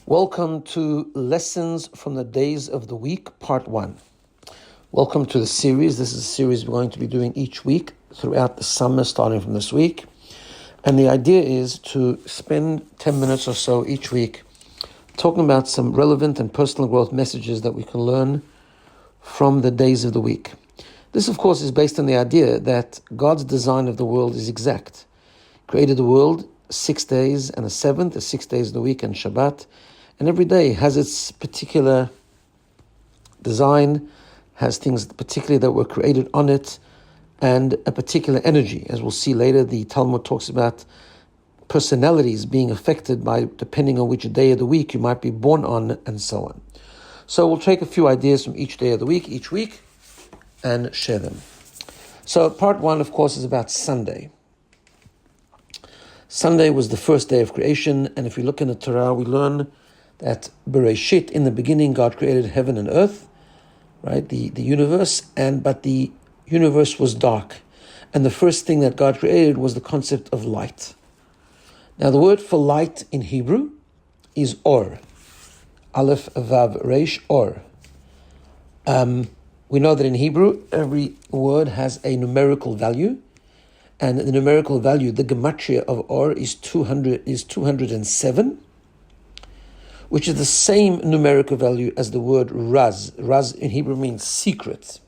Welcome to Lessons from the Days of the Week, Part 1. Welcome to the series. This is a series we're going to be doing each week throughout the summer, starting from this week. And the idea is to spend 10 minutes or so each week talking about some relevant and personal growth messages that we can learn from the days of the week. This, of course, is based on the idea that God's design of the world is exact. He created the world 6 days and a seventh, the 6 days of the week and Shabbat. And every day has its particular design, has things particularly that were created on it, and a particular energy. As we'll see later, the Talmud talks about personalities being affected by, depending on which day of the week you might be born on, and so on. So we'll take a few ideas from each day of the week, each week, and share them. So part 1, of course, is about Sunday. Sunday was the first day of creation, and if we look in the Torah, we learn that Bereshit, in the beginning, God created heaven and earth, right, the universe, but the universe was dark. And the first thing that God created was the concept of light. Now, the word for light in Hebrew is or. Aleph, Vav, Resh, or. We know that in Hebrew, every word has a numerical value. And the numerical value, the gematria of or, is 207. Which is the same numerical value as the word raz. Raz in Hebrew means secret.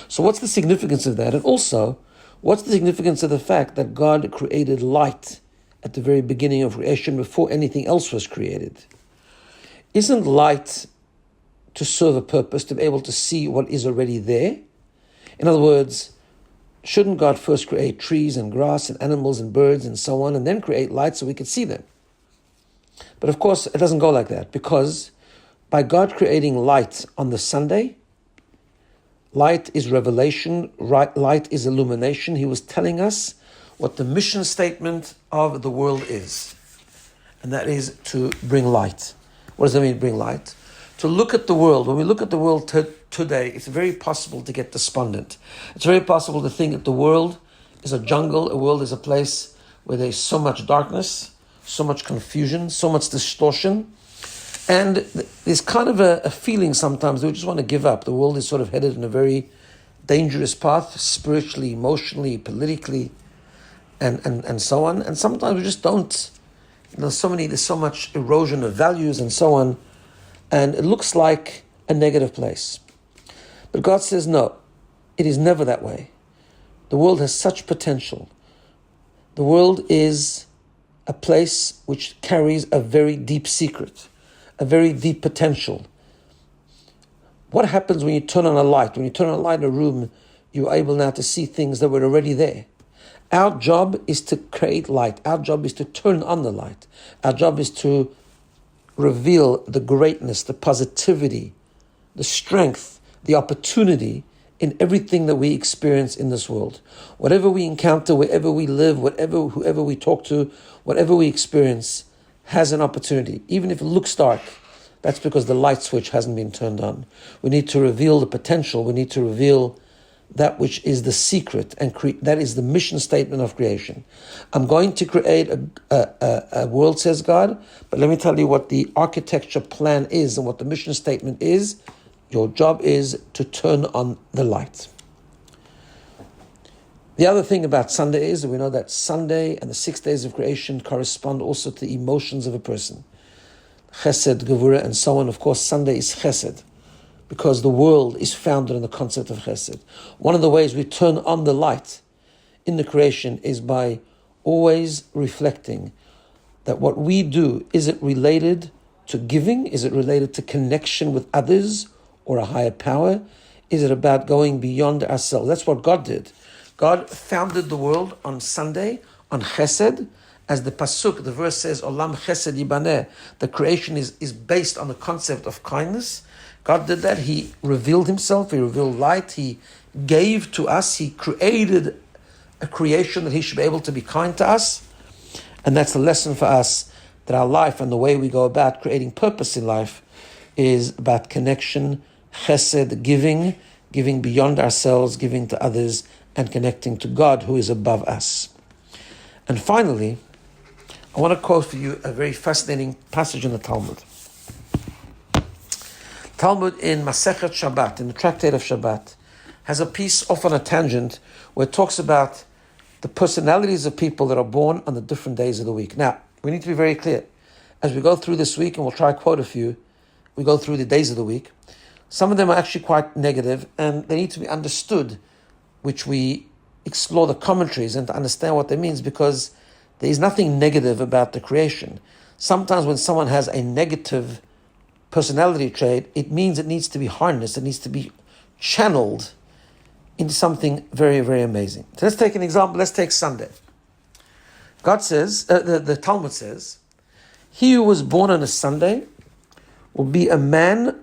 So what's the significance of that? And also, what's the significance of the fact that God created light at the very beginning of creation before anything else was created? Isn't light to serve a purpose, to be able to see what is already there? In other words, shouldn't God first create trees and grass and animals and birds and so on, and then create light so we could see them? But of course, it doesn't go like that, because by God creating light on the Sunday, light is revelation, light is illumination. He was telling us what the mission statement of the world is, and that is to bring light. What does that mean, bring light? To look at the world. When we look at the world today, it's very possible to get despondent. It's very possible to think that the world is a jungle, a world is a place where there's so much darkness, so much confusion, so much distortion. And there's kind of a feeling sometimes that we just want to give up. The world is sort of headed in a very dangerous path, spiritually, emotionally, politically, and so on. And sometimes we just don't. There's so much erosion of values and so on. And it looks like a negative place. But God says, no, it is never that way. The world has such potential. The world is a place which carries a very deep secret, a very deep potential. What happens when you turn on a light? When you turn on a light in a room, you're able now to see things that were already there. Our job is to create light. Our job is to turn on the light. Our job is to reveal the greatness, the positivity, the strength, the opportunity in everything that we experience in this world. Whatever we encounter, wherever we live, whoever we talk to, whatever we experience has an opportunity. Even if it looks dark, that's because the light switch hasn't been turned on. We need to reveal the potential. We need to reveal that which is the secret, and that is the mission statement of creation. I'm going to create a world, says God, but let me tell you what the architecture plan is and what the mission statement is. Your job is to turn on the light. The other thing about Sunday is that we know that Sunday and the 6 days of creation correspond also to the emotions of a person. Chesed, Gevurah, and so on. Of course, Sunday is Chesed, because the world is founded on the concept of Chesed. One of the ways we turn on the light in the creation is by always reflecting that what we do, is it related to giving? Is it related to connection with others or a higher power? Is it about going beyond ourselves? That's what God did. God founded the world on Sunday, on Chesed, as the Pasuk, the verse says, Olam Chesed Yibaneh. The creation is based on the concept of kindness. God did that. He revealed himself. He revealed light. He gave to us. He created a creation that he should be able to be kind to us. And that's a lesson for us, that our life and the way we go about creating purpose in life is about connection, chesed, giving beyond ourselves, giving to others, and connecting to God who is above us. And finally, I want to quote for you a very fascinating passage in the Talmud. Talmud in Masechet Shabbat, in the Tractate of Shabbat, has a piece off on a tangent where it talks about the personalities of people that are born on the different days of the week. Now, we need to be very clear. As we go through this week, and we'll try to quote a few, we go through the days of the week. Some of them are actually quite negative, and they need to be understood, which we explore the commentaries and to understand what that means, because there is nothing negative about the creation. Sometimes when someone has a negative personality trait, it means it needs to be harnessed, it needs to be channeled into something very, very amazing. So let's take an example. Let's take Sunday. God says, the Talmud says, he who was born on a Sunday will be a man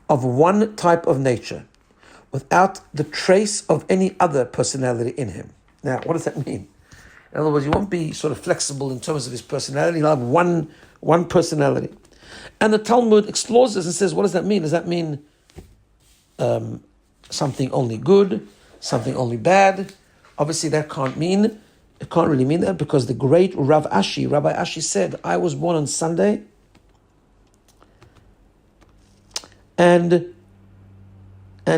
of one type of nature, without the trace of any other personality in him. Now, what does that mean? In other words, you won't be sort of flexible in terms of his personality. He'll have one personality. And the Talmud explores this and says, what does that mean? Does that mean something only good, something only bad? Obviously, it can't really mean that, because the great Rabbi Ashi said, I was born on Sunday, and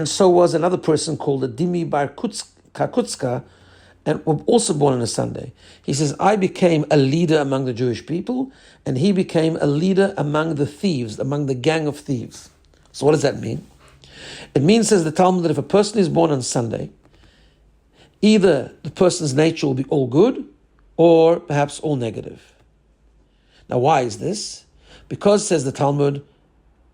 so was another person called the Dimi Bar Kakutska, and also born on a Sunday. He says, I became a leader among the Jewish people, and he became a leader among the thieves, among the gang of thieves. So what does that mean? It means, says the Talmud, that if a person is born on Sunday, either the person's nature will be all good, or perhaps all negative. Now, why is this? Because, says the Talmud,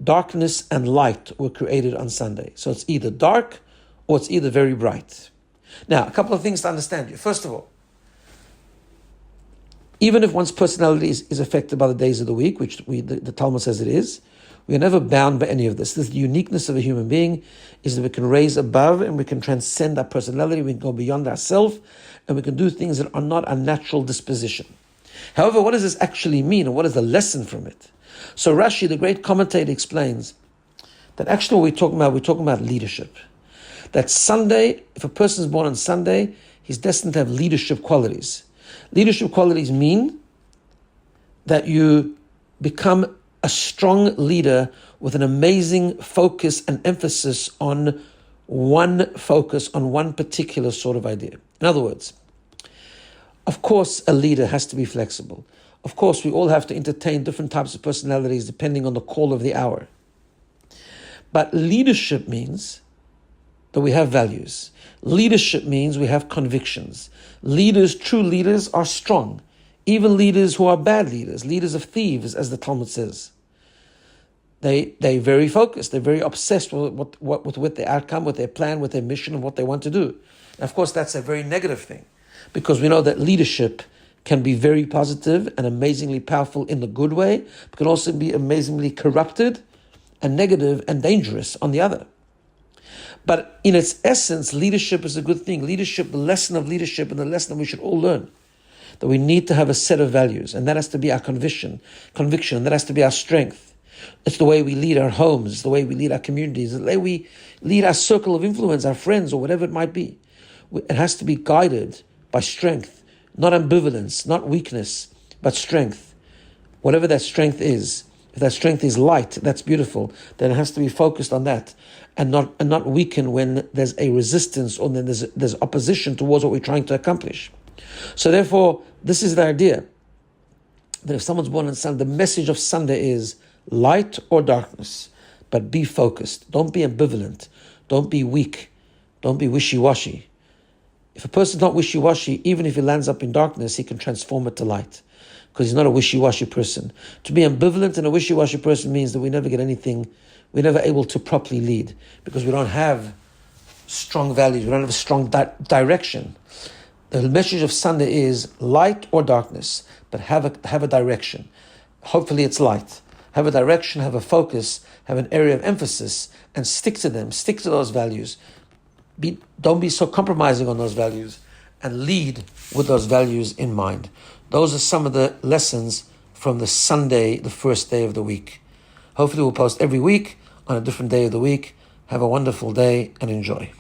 darkness and light were created on Sunday. So it's either dark, or it's either very bright. Now, a couple of things to understand here. First of all, even if one's personality is affected by the days of the week, which the Talmud says it is, we are never bound by any of this. The uniqueness of a human being is that we can raise above and we can transcend our personality, we can go beyond ourselves, and we can do things that are not our natural disposition. However, what does this actually mean, and what is the lesson from it? So Rashi, the great commentator, explains that actually what we're talking about leadership. That Sunday, if a person is born on Sunday, he's destined to have leadership qualities. Leadership qualities mean that you become a strong leader with an amazing focus and emphasis on one particular sort of idea. In other words, of course, a leader has to be flexible. Of course, we all have to entertain different types of personalities depending on the call of the hour. But leadership means that we have values. Leadership means we have convictions. True leaders are strong. Even leaders who are bad leaders of thieves, as the Talmud says. They're very focused. They're very obsessed with their outcome, with their plan, with their mission, and what they want to do. And of course, that's a very negative thing, because we know that leadership can be very positive and amazingly powerful in the good way, but can also be amazingly corrupted and negative and dangerous on the other. But in its essence, leadership is a good thing. Leadership, the lesson of leadership, and the lesson that we should all learn, that we need to have a set of values, and that has to be our conviction, and that has to be our strength. It's the way we lead our homes, it's the way we lead our communities, the way we lead our circle of influence, our friends, or whatever it might be. It has to be guided by strength, not ambivalence, not weakness, but strength. Whatever that strength is, if that strength is light, that's beautiful, then it has to be focused on that, and not weaken when there's a resistance or then there's opposition towards what we're trying to accomplish. So therefore, this is the idea, that if someone's born on Sunday, the message of Sunday is light or darkness, but be focused. Don't be ambivalent. Don't be weak. Don't be wishy-washy. If a person's not wishy-washy, even if he lands up in darkness, he can transform it to light, because he's not a wishy-washy person. To be ambivalent and a wishy-washy person means that we never get anything, we're never able to properly lead, because we don't have strong values, we don't have a strong direction. The message of Sunday is light or darkness, but have a direction. Hopefully it's light. Have a direction, have a focus, have an area of emphasis, and stick to them, stick to those values. Don't be so compromising on those values, and lead with those values in mind. Those are some of the lessons from the Sunday, the first day of the week. Hopefully we'll post every week on a different day of the week. Have a wonderful day and enjoy.